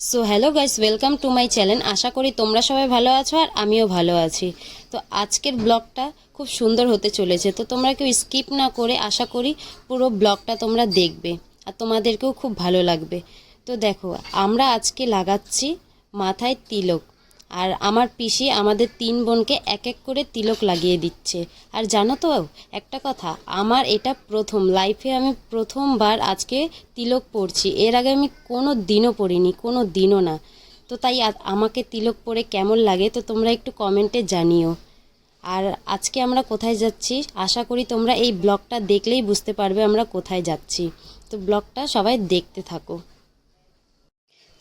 So hello guys, welcome to my channel. আশা করি তোমরা সবাই ভালো আছো আর আমিও ভালো আছি। তো আজকের ব্লগটা খুব সুন্দর হতে চলেছে, তো তোমরা কেউ স্কিপ না করে আশা করি পুরো ব্লগটা তোমরা দেখবে আর তোমাদেরকেও খুব ভালো লাগবে। তো দেখো, আমরা আজকে লাগাচ্ছি মাথায় তিলক, আর আমার পিসি আমাদের 3 বোনকে এক এক করে তিলক লাগিয়ে দিচ্ছে। আর জানো তো একটা কথা, আমার এটা প্রথম লাইফে, আমি প্রথমবার আজকে তিলক পরছি। এর আগে আমি কোনো দিনও পরিনি, কোনো দিনও না। তো তাই আমাকে তিলক পরে কেমন লাগে তো তোমরা একটু কমেন্টে জানিও। আর আজকে আমরা কোথায় যাচ্ছি আশা করি তোমরা এই ব্লগটা দেখলেই বুঝতে পারবে আমরা কোথায় যাচ্ছি। তো ব্লগটা সবাই দেখতে থাকো।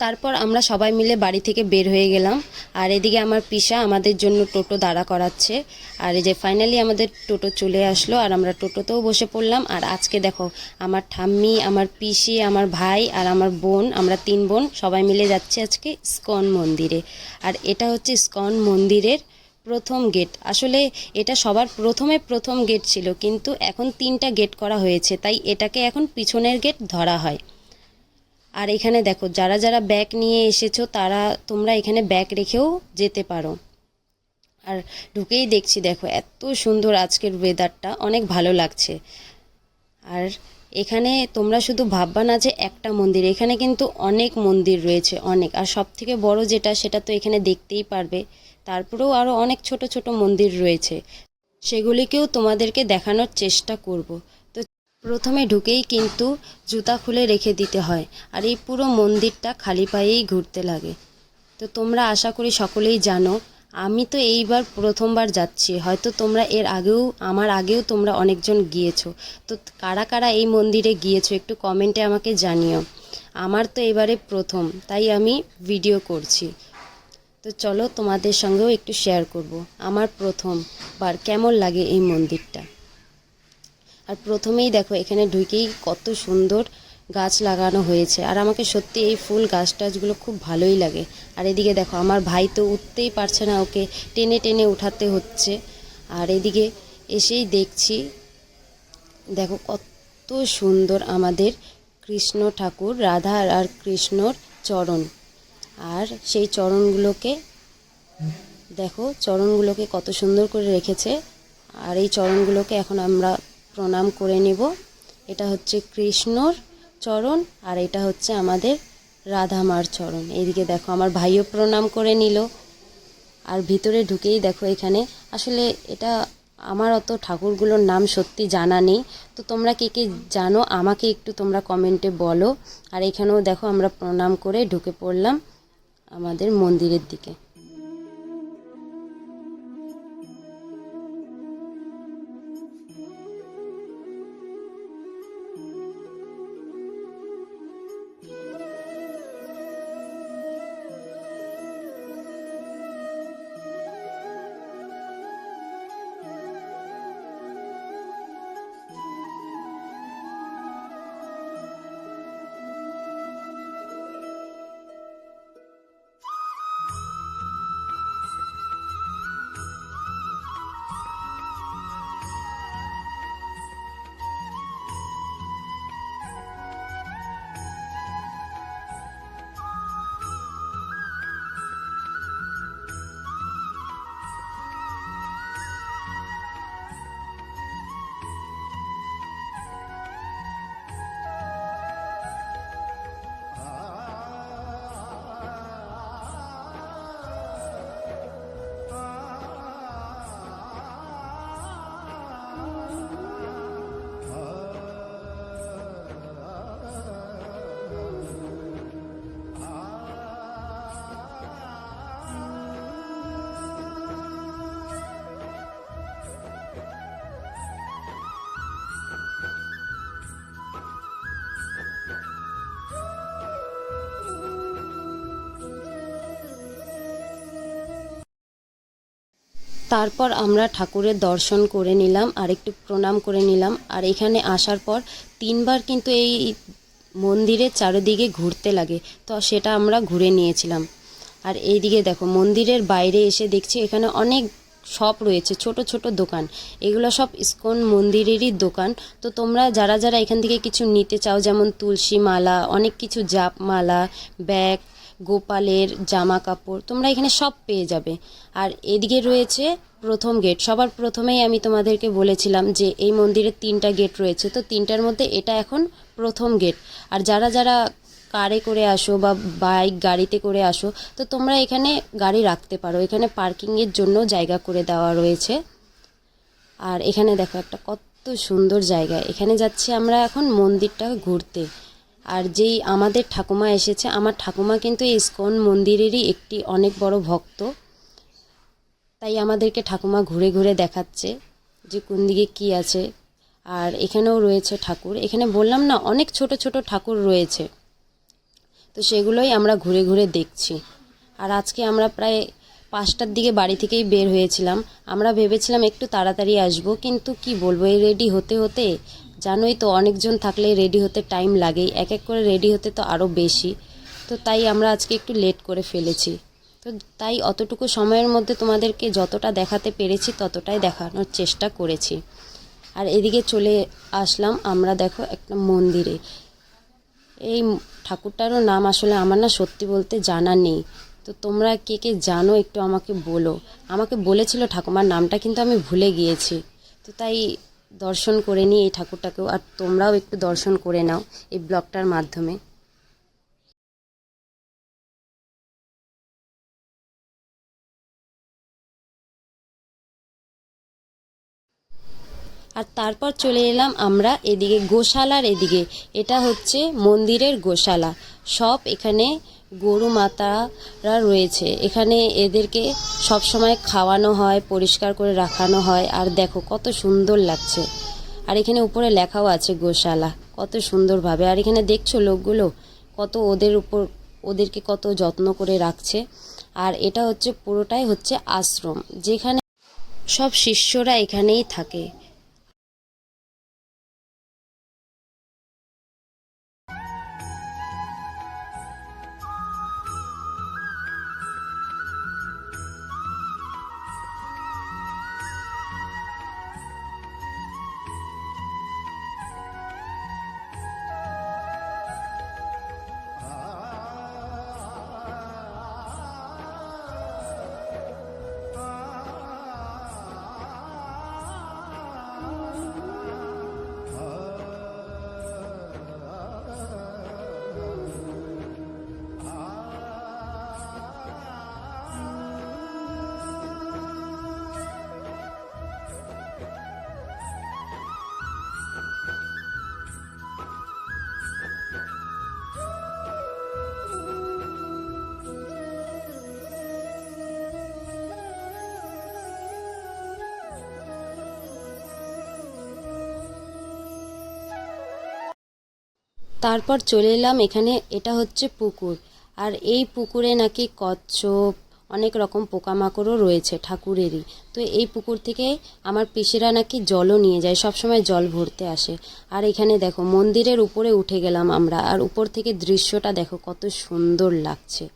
তারপর আমরা সবাই মিলে বাড়ি থেকে বের হয়ে গেলাম। আর এদিকে আমার পিসা আমাদের জন্য টোটো দাঁড়া করাচ্ছে। আর এই যে ফাইনালি আমাদের টোটো চলে আসলো, আর আমরা টোটোতেও বসে পড়লাম। আর আজকে দেখো, আমার ঠাম্মি, আমার পিসি, আমার ভাই আর আমার বোন, আমরা 3 বোন সবাই মিলে যাচ্ছি আজকে ইস্কন মন্দিরে। আর এটা হচ্ছে ইস্কন মন্দিরের প্রথম গেট। আসলে এটা সবার প্রথম গেট ছিল, কিন্তু এখন 3টা গেট করা হয়েছে, তাই এটাকে এখন পিছনের গেট ধরা হয়। আর এখানে দেখো, যারা যারা ব্যাগ নিয়ে এসেছো তারা তোমরা এখানে ব্যাগ রেখেও যেতে পারো। আর ঢুকেই দেখছি দেখো, এত সুন্দর আজকের ওয়েদারটা, অনেক ভালো লাগছে। আর এখানে তোমরা শুধু ভাববা না যে একটা মন্দির, এখানে কিন্তু অনেক মন্দির রয়েছে, অনেক। আর সব থেকে বড় যেটা, সেটা তো এখানে দেখতেই পারবে। তারপরেও আরও অনেক ছোট ছোট মন্দির রয়েছে, সেগুলিকেও তোমাদেরকে দেখানোর চেষ্টা করব। তো প্রথমে ঢুকেই কিন্তু জুতা খুলে রেখে দিতে হয়, আর এই পুরো মন্দিরটা খালি পায়েই ঘুরতে লাগে। তো তোমরা আশা করি সকলেই জানো, আমি তো এইবার প্রথমবার যাচ্ছি। হয়তো তোমরা এর আগেও, আমার আগেও তোমরা অনেকজন গিয়েছো। তো কারা কারা এই মন্দিরে গিয়েছো একটু কমেন্টে আমাকে জানিও। আমার তো এবারে প্রথম, তাই আমি ভিডিও করছি। তো চলো তোমাদের সঙ্গেও একটু শেয়ার করব আমার প্রথমবার কেমন লাগে এই মন্দিরটা। আর প্রথমেই দেখো, এখানে ঢুকেই কত সুন্দর গাছ লাগানো হয়েছে, আর আমাকে সত্যি এই ফুল গাছ টাছগুলো খুব ভালোই লাগে। আর এদিকে দেখো, আমার ভাই তো উঠতেই পারছে না, ওকে টেনে টেনে উঠাতে হচ্ছে। আর এদিকে এসেই দেখছি দেখো কত সুন্দর আমাদের কৃষ্ণ ঠাকুর, রাধা আর কৃষ্ণর চরণ। আর সেই চরণগুলোকে দেখো, চরণগুলোকে কত সুন্দর করে রেখেছে। আর এই চরণগুলোকে এখন আমরা প্রণাম করে নেব। এটা হচ্ছে কৃষ্ণর চরণ, আর এটা হচ্ছে আমাদের রাধা মার চরণ। এইদিকে দেখো, আমার ভাইও প্রণাম করে নিল। আর ভিতরে ঢুকেই দেখো, এখানে আসলে এটা আমার অত ঠাকুরগুলোর নাম সত্যি জানা নেই। তো তোমরা কে কে জানো আমাকে একটু তোমরা কমেন্টে বলো। আর এখানেও দেখো, আমরা প্রণাম করে ঢুকে পড়লাম আমাদের মন্দিরের দিকে। তারপর আমরা ঠাকুরের দর্শন করে নিলাম, আর একটু প্রণাম করে নিলাম। আর এখানে আসার পর 3বার কিন্তু এই মন্দিরের চারিদিকে ঘুরতে লাগে, তো সেটা আমরা ঘুরে নিয়েছিলাম। আর এইদিকে দেখো, মন্দিরের বাইরে এসে দেখছি এখানে অনেক শপ রয়েছে, ছোট ছোট দোকান। এগুলো সব ইস্কন মন্দিরেরই দোকান। তো তোমরা যারা যারা এখান থেকে কিছু নিতে চাও, যেমন তুলসী মালা, অনেক কিছু জাপ মালা, ব্যাগ, গোপালের জামা কাপড় তোমরা এখানে সব পেয়ে যাবে। আর এদিকে রয়েছে প্রথম গেট। সবার প্রথমেই আমি তোমাদেরকে বলেছিলাম যে এই মন্দিরের 3টা গেট রয়েছে, তো 3টার মধ্যে এটা এখন প্রথম গেট। আর যারা যারা কারে করে আসো বা বাইক গাড়িতে করে আসো, তো তোমরা এখানে গাড়ি রাখতে পারো। এখানে পার্কিংয়ের জন্য জায়গা করে দেওয়া রয়েছে। আর এখানে দেখো একটা কত সুন্দর জায়গা। এখানে যাচ্ছি আমরা এখন মন্দিরটা ঘুরতে। আর যেই আমাদের ঠাকুমা এসেছে, আমার ঠাকুমা কিন্তু এই ইস্কন মন্দিরেরই একটি অনেক বড় ভক্ত, তাই আমাদেরকে ঠাকুমা ঘুরে ঘুরে দেখাচ্ছে যে কোন দিকে কী আছে। আর এখানেও রয়েছে ঠাকুর। এখানে বললাম না অনেক ছোট ছোট ঠাকুর রয়েছে, তো সেগুলোই আমরা ঘুরে ঘুরে দেখছি। আর আজকে আমরা প্রায় 5টার দিকে বাড়ি থেকেই বের হয়েছিলাম। আমরা ভেবেছিলাম একটু তাড়াতাড়ি আসব, কিন্তু কি বলবো, এই রেডি হতে হতে, জানোই তো অনেকজন থাকলে রেডি হতে টাইম লাগেই, এক এক করে রেডি হতে তো আরও বেশি। তো তাই আমরা আজকে একটু লেট করে ফেলেছি। তো তাই অতটুকু সময়ের মধ্যে তোমাদেরকে যতটা দেখাতে পেরেছি ততটাই দেখানোর চেষ্টা করেছি। আর এদিকে চলে আসলাম আমরা দেখো একটা মন্দিরে। এই ঠাকুরটারও নাম আসলে আমার না সত্যি বলতে জানা নেই, তো তোমরা কে কে জানো একটু আমাকে বলো। আমাকে বলেছিল ঠাকুমার নামটা, কিন্তু আমি ভুলে গিয়েছি। তো তাই দর্শন করে নিই এই ঠাকুরটাকেও, আর তোমরাও একটু দর্শন করে নাও এই ব্লগটার মাধ্যমে। আর তারপর চলে এলাম আমরা এদিকে গোশালার এদিকে। এটা হচ্ছে মন্দিরের গোশালা। সব এখানে গরু মাতারা রয়েছে। এখানে এদেরকে সব সময় খাওয়ানো হয়, পরিষ্কার করে রাখানো হয়। আর দেখো কত সুন্দর লাগছে। আর এখানে উপরে লেখাও আছে গোশালা, কত সুন্দরভাবে। আর এখানে দেখছো লোকগুলো কত ওদেরকে কত যত্ন করে রাখছে। আর এটা হচ্ছে পুরোটাই হচ্ছে আশ্রম, যেখানে সব শিষ্যরা এখানেই থাকে। তারপর চলে এলাম এখানে, এটা হচ্ছে পুকুর। আর এই পুকুরে নাকি কচ্ছপ অনেক রকম পোকামাকড়ও রয়েছে ঠাকুরেরই। তো এই পুকুর থেকে আমার পিসিরা নাকি জলও নিয়ে যায়, সব সময় জল ভরতে আসে। আর এখানে দেখো মন্দিরের উপরে উঠে গেলাম আমরা, আর উপর থেকে দৃশ্যটা দেখো কত সুন্দর লাগছে।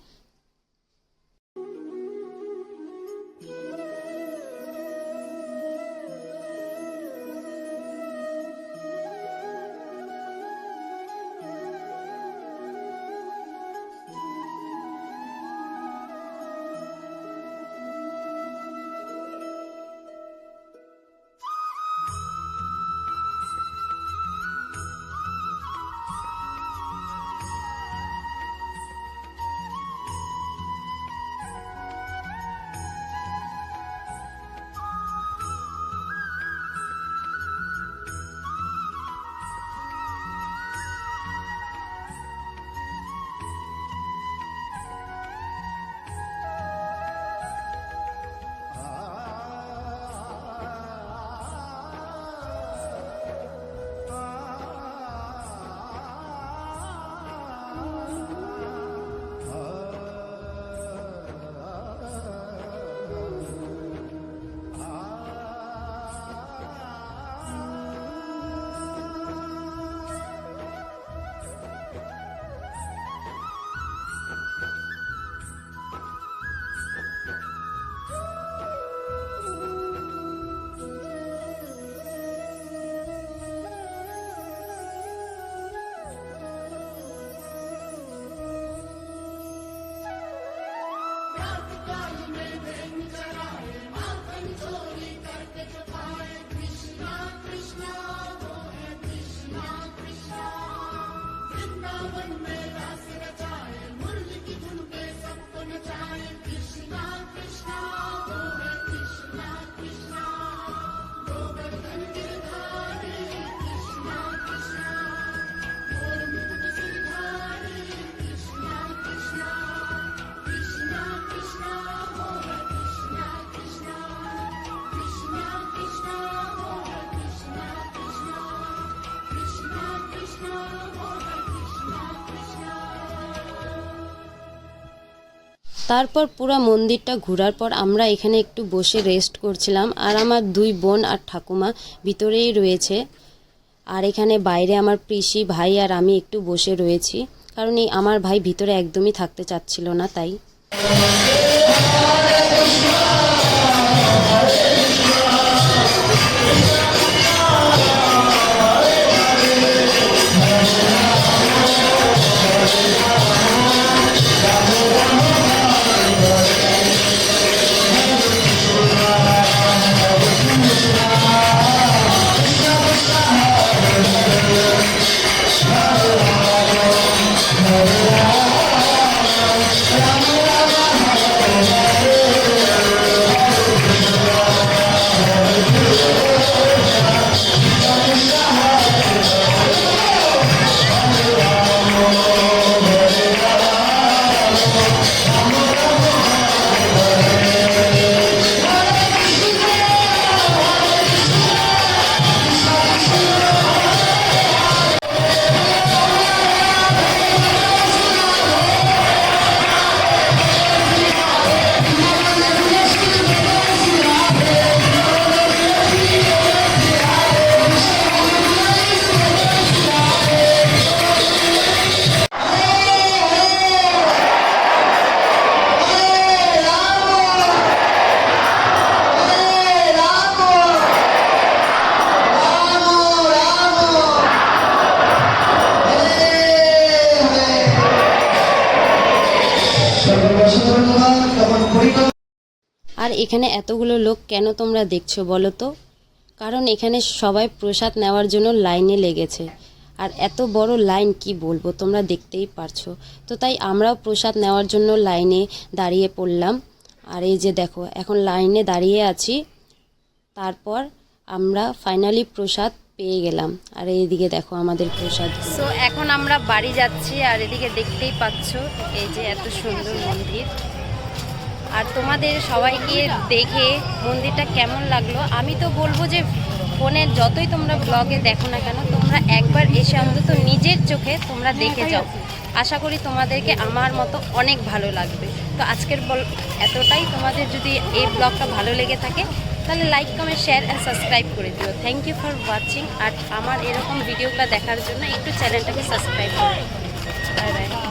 তারপর পুরো মন্দিরটা ঘোরার পর আমরা এখানে একটু বসে রেস্ট করছিলাম। আর আমার 2 বোন আর ঠাকুমা ভিতরেই রয়েছে, আর এখানে বাইরে আমার পিসি ভাই আর আমি একটু বসে রয়েছি, কারণ এই আমার ভাই ভিতরে একদমই থাকতে চাচ্ছিল না তাই। আর এখানে এতগুলো লোক কেন তোমরা দেখছো বলো তো? কারণ এখানে সবাই প্রসাদ নেওয়ার জন্য লাইনে লেগেছে, আর এত বড় লাইন কি বলবো, তোমরা দেখতেই পারছো। তো তাই আমরাও প্রসাদ নেওয়ার জন্য লাইনে দাঁড়িয়ে পড়লাম। আর এই যে দেখো এখন লাইনে দাঁড়িয়ে আছি, তারপর আমরা ফাইনালি প্রসাদ পেয়ে গেলাম। আর এইদিকে দেখো আমাদের প্রসাদ। সো এখন আমরা বাড়ি যাচ্ছি, আর এদিকে দেখতেই পাচ্ছো এই যে এত সুন্দর মন্দির। আর তোমাদের সবাইকে দেখে মন্দিরটা কেমন লাগলো? আমি তো বলবো যে ফোনের যতই তোমরা ব্লগে দেখো না কেন, তোমরা একবার এসে অন্তত নিজের চোখে তোমরা দেখে যাও। আশা করি তোমাদেরকে আমার মতো অনেক ভালো লাগবে। তো আজকের এতটাই। তোমাদের যদি এই ব্লগটা ভালো লেগে থাকে তাহলে like, comment, share and subscribe করে দিও। Thank you for watching. আর আমার এরকম ভিডিওগুলো দেখার জন্য একটু চ্যানেলটাকে সাবস্ক্রাইব করো। Bye by.